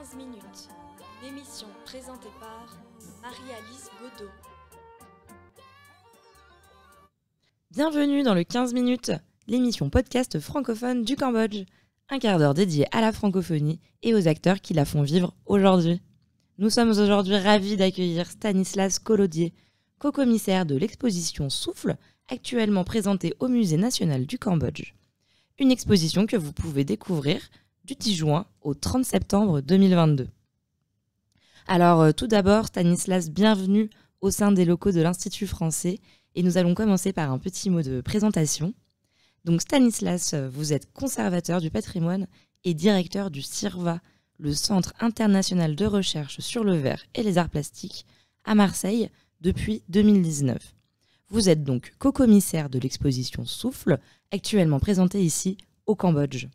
15 minutes, l'émission présentée par Marie-Alice Godot. Bienvenue dans le 15 minutes, l'émission podcast francophone du Cambodge. Un quart d'heure dédié à la francophonie et aux acteurs qui la font vivre aujourd'hui. Nous sommes aujourd'hui ravis d'accueillir Stanislas Collodier, co-commissaire de l'exposition Souffle, actuellement présentée au Musée national du Cambodge. Une exposition que vous pouvez découvrir du 10 juin au 30 septembre 2022. Alors tout d'abord, Stanislas, bienvenue au sein des locaux de l'Institut français et nous allons commencer par un petit mot de présentation. Donc Stanislas, vous êtes conservateur du patrimoine et directeur du CIRVA, le Centre international de recherche sur le verre et les arts plastiques, à Marseille depuis 2019. Vous êtes donc co-commissaire de l'exposition Souffle, actuellement présentée ici au Cambodge.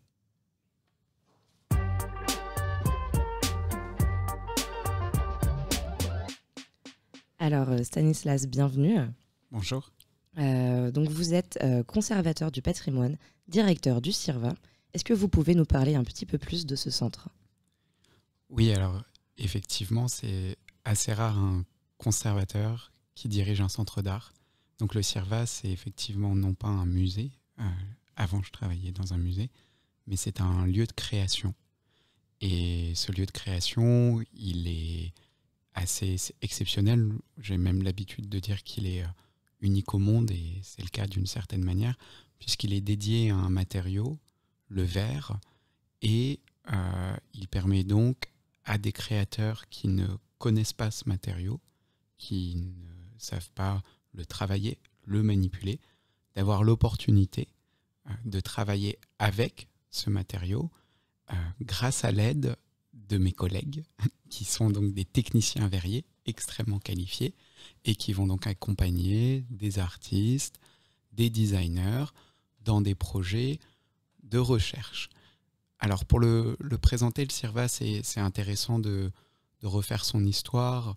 Alors Stanislas, bienvenue. Bonjour. Donc vous êtes conservateur du patrimoine, directeur du CIRVA. Est-ce que vous pouvez nous parler un petit peu plus de ce centre ? Oui, alors effectivement, c'est assez rare un conservateur qui dirige un centre d'art. Donc le CIRVA, c'est effectivement non pas un musée, avant je travaillais dans un musée, mais c'est un lieu de création. Et ce lieu de création, il est assez exceptionnel. J'ai même l'habitude de dire qu'il est unique au monde, et c'est le cas d'une certaine manière, puisqu'il est dédié à un matériau, le verre, et il permet donc à des créateurs qui ne connaissent pas ce matériau, qui ne savent pas le travailler, le manipuler, d'avoir l'opportunité de travailler avec ce matériau grâce à l'aide de mes collègues, qui sont donc des techniciens verriers extrêmement qualifiés et qui vont donc accompagner des artistes, des designers dans des projets de recherche. Alors pour le présenter, le CIRVA, c'est intéressant de refaire son histoire,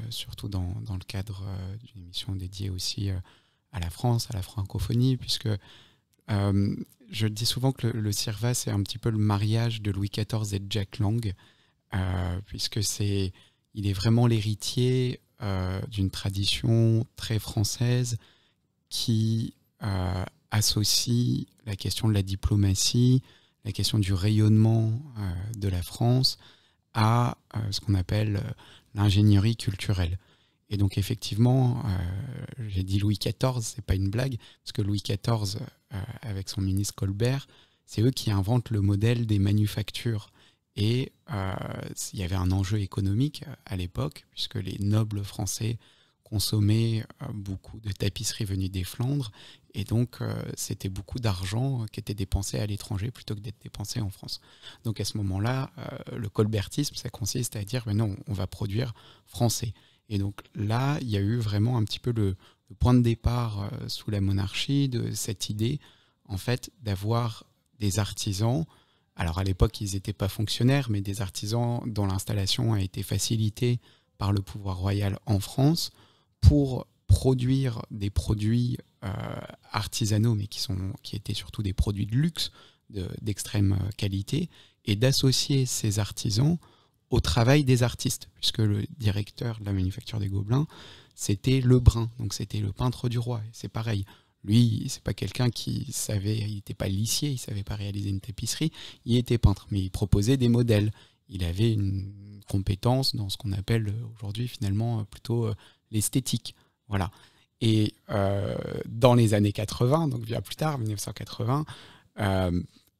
surtout dans le cadre d'une émission dédiée aussi à la France, à la francophonie, puisque je dis souvent que le CIRVA, c'est un petit peu le mariage de Louis XIV et de Jack Lang, puisque il est vraiment l'héritier d'une tradition très française qui associe la question de la diplomatie, la question du rayonnement de la France à ce qu'on appelle l'ingénierie culturelle. Et donc effectivement, j'ai dit Louis XIV, c'est pas une blague, parce que Louis XIV, avec son ministre Colbert, c'est eux qui inventent le modèle des manufactures. Et il y avait un enjeu économique à l'époque, puisque les nobles français consommaient beaucoup de tapisseries venues des Flandres, et donc c'était beaucoup d'argent qui était dépensé à l'étranger plutôt que d'être dépensé en France. Donc à ce moment-là, le colbertisme, ça consiste à dire non, on va produire français. Et donc là, il y a eu vraiment un petit peu le point de départ sous la monarchie de cette idée, en fait, d'avoir des artisans. Alors à l'époque, ils n'étaient pas fonctionnaires, mais des artisans dont l'installation a été facilitée par le pouvoir royal en France pour produire des produits artisanaux, mais qui étaient surtout des produits de luxe, d'extrême qualité, et d'associer ces artisans au travail des artistes, puisque le directeur de la manufacture des Gobelins, c'était Lebrun, donc c'était le peintre du roi. Et c'est pareil, lui, c'est pas quelqu'un qui savait, il n'était pas lissier, il savait pas réaliser une tapisserie, il était peintre, mais il proposait des modèles. Il avait une compétence dans ce qu'on appelle aujourd'hui finalement plutôt l'esthétique. Voilà. Et dans les années 80, donc bien plus tard, 1980,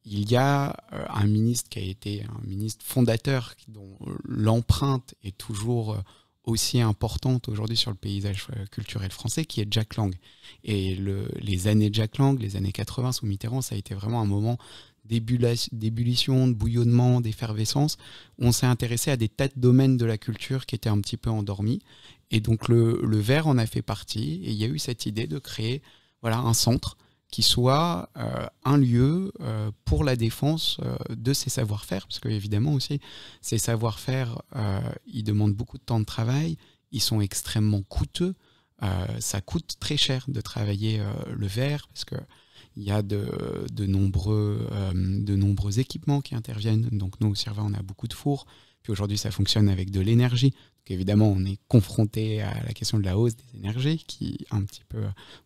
il y a un ministre qui a été un ministre fondateur dont l'empreinte est toujours aussi importante aujourd'hui sur le paysage culturel français, qui est Jack Lang. Et les années Jack Lang, les années 80 sous Mitterrand, ça a été vraiment un moment d'ébullition, de bouillonnement, d'effervescence, où on s'est intéressé à des tas de domaines de la culture qui étaient un petit peu endormis. Et donc le verre en a fait partie, et il y a eu cette idée de créer un centre qui soit un lieu pour la défense de ces savoir-faire, parce qu'évidemment aussi, ces savoir-faire, ils demandent beaucoup de temps de travail, ils sont extrêmement coûteux, ça coûte très cher de travailler le verre, parce que Il y a de nombreux équipements qui interviennent. Donc nous, au CIRVA, on a beaucoup de fours. Puis aujourd'hui, ça fonctionne avec de l'énergie. Donc évidemment, on est confronté à la question de la hausse des énergies qui un petit peu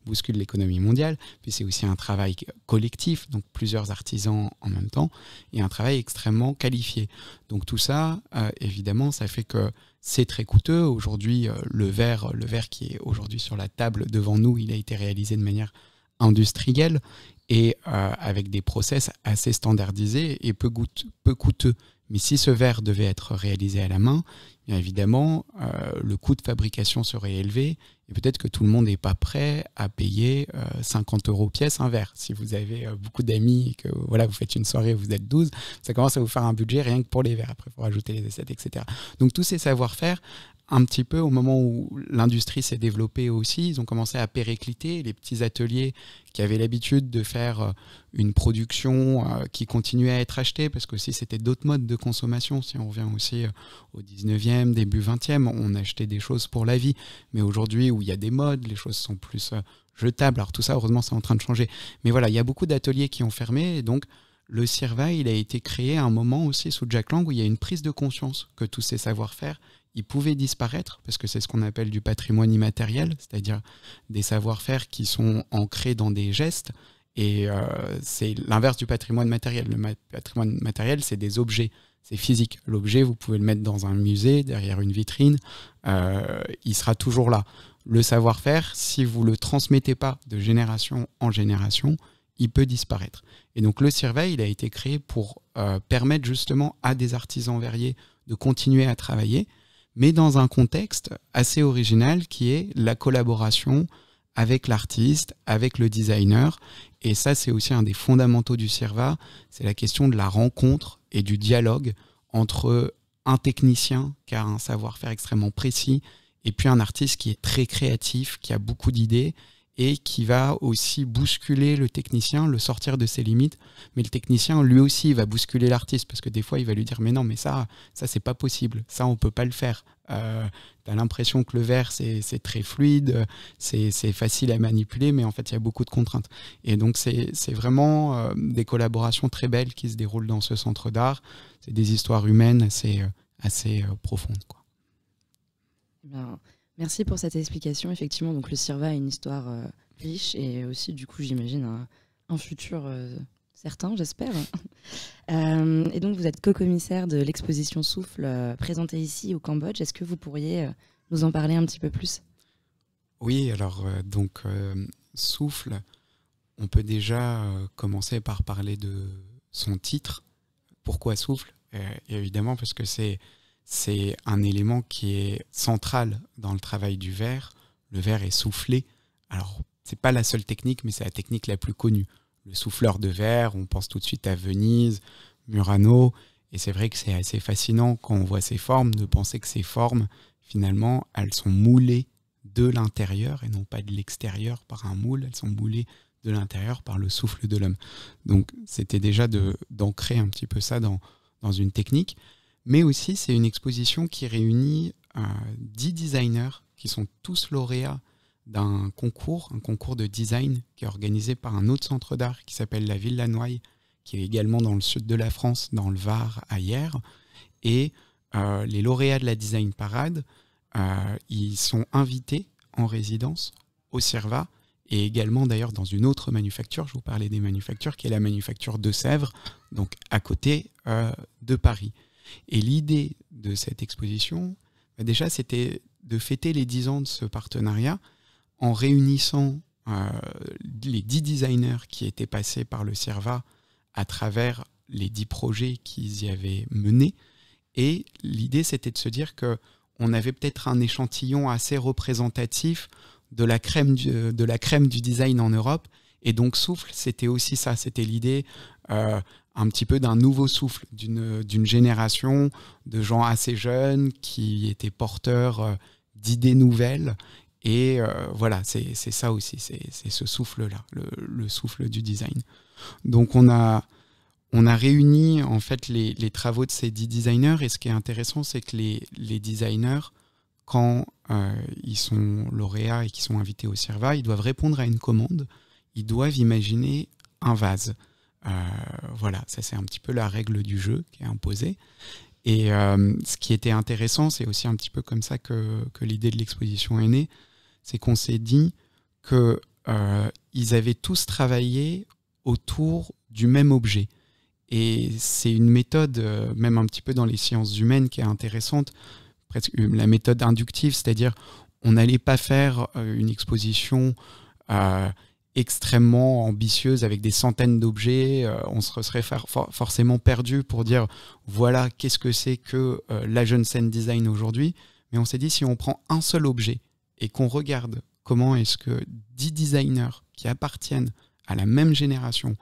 bouscule l'économie mondiale. Puis c'est aussi un travail collectif, donc plusieurs artisans en même temps, et un travail extrêmement qualifié. Donc tout ça, évidemment, ça fait que c'est très coûteux. Aujourd'hui, le verre qui est aujourd'hui sur la table devant nous, il a été réalisé de manière industrielle et avec des process assez standardisés et peu coûteux. Mais si ce verre devait être réalisé à la main, bien évidemment, le coût de fabrication serait élevé et peut-être que tout le monde n'est pas prêt à payer 50 € pièce un verre. Si vous avez beaucoup d'amis et que vous faites une soirée où vous êtes 12, ça commence à vous faire un budget rien que pour les verres. Après, il faut rajouter les assiettes, etc. Donc tous ces savoir-faire, un petit peu au moment où l'industrie s'est développée aussi, ils ont commencé à péricliter. Les petits ateliers qui avaient l'habitude de faire une production qui continuait à être achetée, parce que aussi c'était d'autres modes de consommation. Si on revient aussi au 19e, début 20e, on achetait des choses pour la vie. Mais aujourd'hui, où il y a des modes, les choses sont plus jetables. Alors tout ça, heureusement, c'est en train de changer. Mais voilà, il y a beaucoup d'ateliers qui ont fermé. Et donc, le CIRVA, il a été créé à un moment aussi sous Jack Lang où il y a une prise de conscience que tous ces savoir-faire ils pouvaient disparaître, parce que c'est ce qu'on appelle du patrimoine immatériel, c'est-à-dire des savoir-faire qui sont ancrés dans des gestes, et c'est l'inverse du patrimoine matériel. Le patrimoine matériel, c'est des objets, c'est physique. L'objet, vous pouvez le mettre dans un musée, derrière une vitrine, il sera toujours là. Le savoir-faire, si vous ne le transmettez pas de génération en génération, il peut disparaître. Et donc le CIRVA, il a été créé pour permettre justement à des artisans verriers de continuer à travailler, mais dans un contexte assez original qui est la collaboration avec l'artiste, avec le designer. Et ça, c'est aussi un des fondamentaux du CIRVA, c'est la question de la rencontre et du dialogue entre un technicien qui a un savoir-faire extrêmement précis et puis un artiste qui est très créatif, qui a beaucoup d'idées et qui va aussi bousculer le technicien, le sortir de ses limites. Mais le technicien, lui aussi, va bousculer l'artiste, parce que des fois, il va lui dire « Mais non, mais ça c'est pas possible, ça, on peut pas le faire. T'as l'impression que le verre, c'est très fluide, c'est facile à manipuler, mais en fait, il y a beaucoup de contraintes. » Et donc, c'est vraiment des collaborations très belles qui se déroulent dans ce centre d'art. C'est des histoires humaines assez profondes, quoi. Bien. Merci pour cette explication. Effectivement, donc le CIRVA a une histoire riche et aussi, du coup, j'imagine un futur certain, j'espère. Et donc, vous êtes co-commissaire de l'exposition Souffle présentée ici au Cambodge. Est-ce que vous pourriez nous en parler un petit peu plus ? Oui, alors, Souffle, on peut déjà commencer par parler de son titre. Pourquoi Souffle ? Évidemment, parce que c'est un élément qui est central dans le travail du verre. Le verre est soufflé. Alors, c'est pas la seule technique, mais c'est la technique la plus connue. Le souffleur de verre, on pense tout de suite à Venise, Murano. Et c'est vrai que c'est assez fascinant quand on voit ces formes, de penser que ces formes, finalement, elles sont moulées de l'intérieur et non pas de l'extérieur par un moule. Elles sont moulées de l'intérieur par le souffle de l'homme. Donc, c'était déjà d'ancrer un petit peu ça dans une technique. Mais aussi, c'est une exposition qui réunit 10 designers qui sont tous lauréats d'un concours, un concours de design qui est organisé par un autre centre d'art qui s'appelle la Villa Noailles, qui est également dans le sud de la France, dans le Var, à Hyères. Et les lauréats de la Design Parade, ils sont invités en résidence au CIRVA et également d'ailleurs dans une autre manufacture. Je vous parlais des manufactures, qui est la manufacture de Sèvres, donc à côté de Paris. Et l'idée de cette exposition, déjà, c'était de fêter les 10 ans de ce partenariat en réunissant les 10 designers qui étaient passés par le CIRVA à travers les 10 projets qu'ils y avaient menés. Et l'idée, c'était de se dire qu'on avait peut-être un échantillon assez représentatif de la crème du design en Europe. Et donc, Souffle, c'était aussi ça. C'était l'idée un petit peu d'un nouveau souffle, d'une génération de gens assez jeunes qui étaient porteurs d'idées nouvelles. Et voilà, c'est ça aussi, c'est ce souffle-là, le souffle du design. Donc on a réuni en fait les travaux de ces 10 designers, et ce qui est intéressant, c'est que les designers, quand ils sont lauréats et qu'ils sont invités au CIRVA, ils doivent répondre à une commande. Ils doivent imaginer un vase. Voilà, ça c'est un petit peu la règle du jeu qui est imposée. Et ce qui était intéressant, c'est aussi un petit peu comme ça que l'idée de l'exposition est née, c'est qu'on s'est dit qu'ils avaient tous travaillé autour du même objet. Et c'est une méthode, même un petit peu dans les sciences humaines, qui est intéressante, presque la méthode inductive, c'est-à-dire on n'allait pas faire une exposition extrêmement ambitieuse avec des centaines d'objets, on se serait forcément perdu pour dire voilà qu'est-ce que c'est que la jeune scène design aujourd'hui, mais on s'est dit si on prend un seul objet et qu'on regarde comment est-ce que 10 designers qui appartiennent à la même génération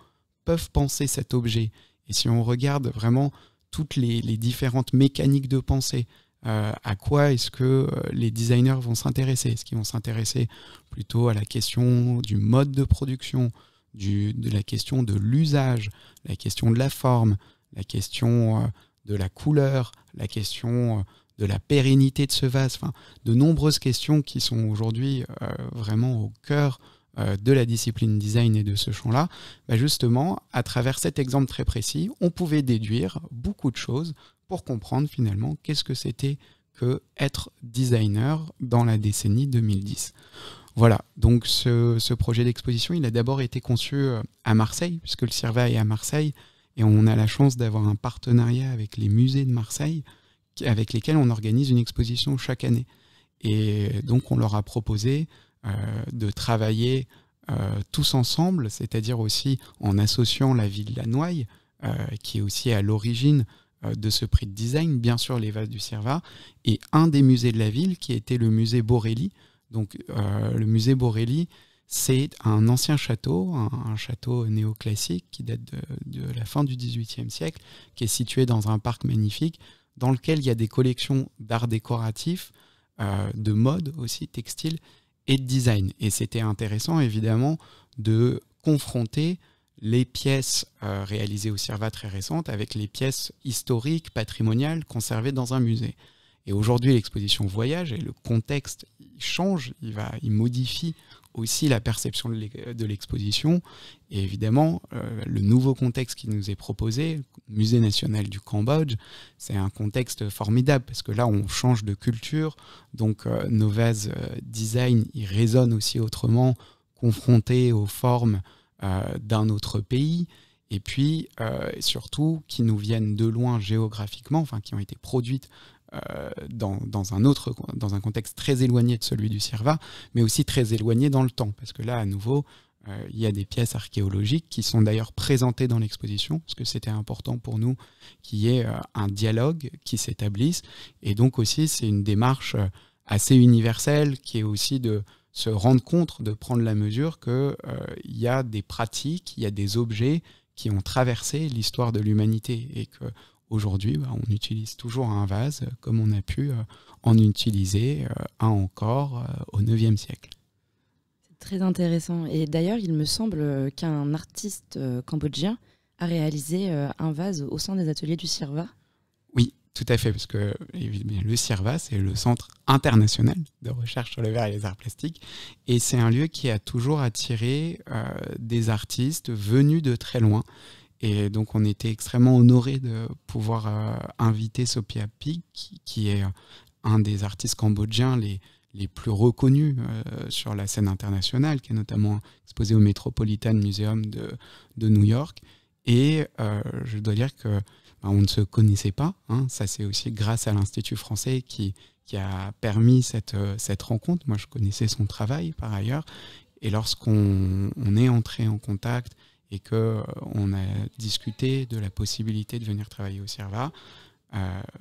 peuvent penser cet objet, et si on regarde vraiment toutes les différentes mécaniques de pensée, à quoi est-ce que les designers vont s'intéresser? Est-ce qu'ils vont s'intéresser plutôt à la question du mode de production, de la question de l'usage, la question de la forme, la question de la couleur, la question de la pérennité de ce vase, enfin, de nombreuses questions qui sont aujourd'hui vraiment au cœur de la discipline design et de ce champ-là. Justement, à travers cet exemple très précis, on pouvait déduire beaucoup de choses pour comprendre finalement qu'est-ce que c'était que être designer dans la décennie 2010. Voilà, donc ce projet d'exposition, il a d'abord été conçu à Marseille, puisque le CIRVA est à Marseille, et on a la chance d'avoir un partenariat avec les musées de Marseille, avec lesquels on organise une exposition chaque année. Et donc on leur a proposé de travailler tous ensemble, c'est-à-dire aussi en associant la ville de Lannoy, qui est aussi à l'origine de ce prix de design, bien sûr les vases du CIRVA, et un des musées de la ville qui était le musée Borelli. Donc le musée Borelli, c'est un ancien château, un château néoclassique qui date de la fin du XVIIIe siècle, qui est situé dans un parc magnifique, dans lequel il y a des collections d'art décoratif, de mode aussi, textile, et de design. Et c'était intéressant évidemment de confronter les pièces réalisées au CIRVA très récentes avec les pièces historiques, patrimoniales, conservées dans un musée. Et aujourd'hui, l'exposition voyage et le contexte il change, il modifie aussi la perception de l'exposition. Et évidemment, le nouveau contexte qui nous est proposé, le Musée national du Cambodge, c'est un contexte formidable parce que là, on change de culture. Donc, nos vases design, ils résonnent aussi autrement, confrontés aux formes d'un autre pays. Et puis, surtout, qui nous viennent de loin géographiquement, enfin, qui ont été produites dans un contexte très éloigné de celui du CIRVA, mais aussi très éloigné dans le temps, parce que là, à nouveau, il y a des pièces archéologiques qui sont d'ailleurs présentées dans l'exposition, parce que c'était important pour nous qu'il y ait un dialogue qui s'établisse, et donc aussi, c'est une démarche assez universelle, qui est aussi de se rendre compte, de prendre la mesure qu'il y a des pratiques, il y a des objets qui ont traversé l'histoire de l'humanité, et que aujourd'hui, on utilise toujours un vase comme on a pu en utiliser un encore au IXe siècle. C'est très intéressant. Et d'ailleurs, il me semble qu'un artiste cambodgien a réalisé un vase au sein des ateliers du CIRVA. Oui, tout à fait, parce que le CIRVA, c'est le Centre international de recherche sur le verre et les arts plastiques. Et c'est un lieu qui a toujours attiré des artistes venus de très loin. Et donc, on était extrêmement honorés de pouvoir inviter Sophia Pig, qui est un des artistes cambodgiens les plus reconnus sur la scène internationale, qui est notamment exposé au Metropolitan Museum de New York. Et je dois dire que on ne se connaissait pas. Hein. Ça, c'est aussi grâce à l'Institut français qui a permis cette rencontre. Moi, je connaissais son travail par ailleurs. Et lorsqu'on est entré en contact et qu'on a discuté de la possibilité de venir travailler au CIRVA,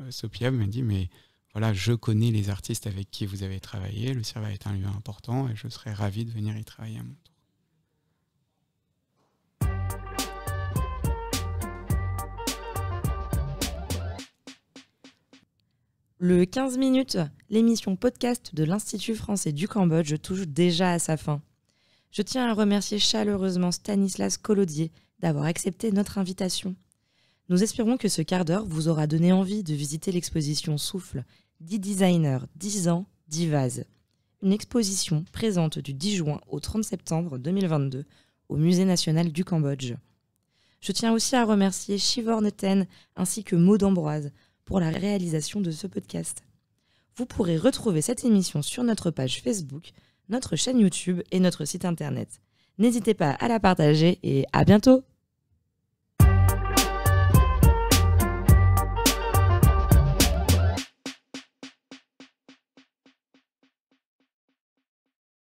Sophia m'a dit, mais voilà, je connais les artistes avec qui vous avez travaillé, le CIRVA est un lieu important et je serais ravi de venir y travailler à mon tour. Le 15 minutes, l'émission podcast de l'Institut français du Cambodge touche déjà à sa fin. Je tiens à remercier chaleureusement Stanislas Collodier d'avoir accepté notre invitation. Nous espérons que ce quart d'heure vous aura donné envie de visiter l'exposition Souffle, 10 designers, 10 ans, 10 vases. Une exposition présente du 10 juin au 30 septembre 2022 au Musée national du Cambodge. Je tiens aussi à remercier Shivor Neten ainsi que Maud Ambroise pour la réalisation de ce podcast. Vous pourrez retrouver cette émission sur notre page Facebook, notre chaîne YouTube et notre site internet. N'hésitez pas à la partager et à bientôt!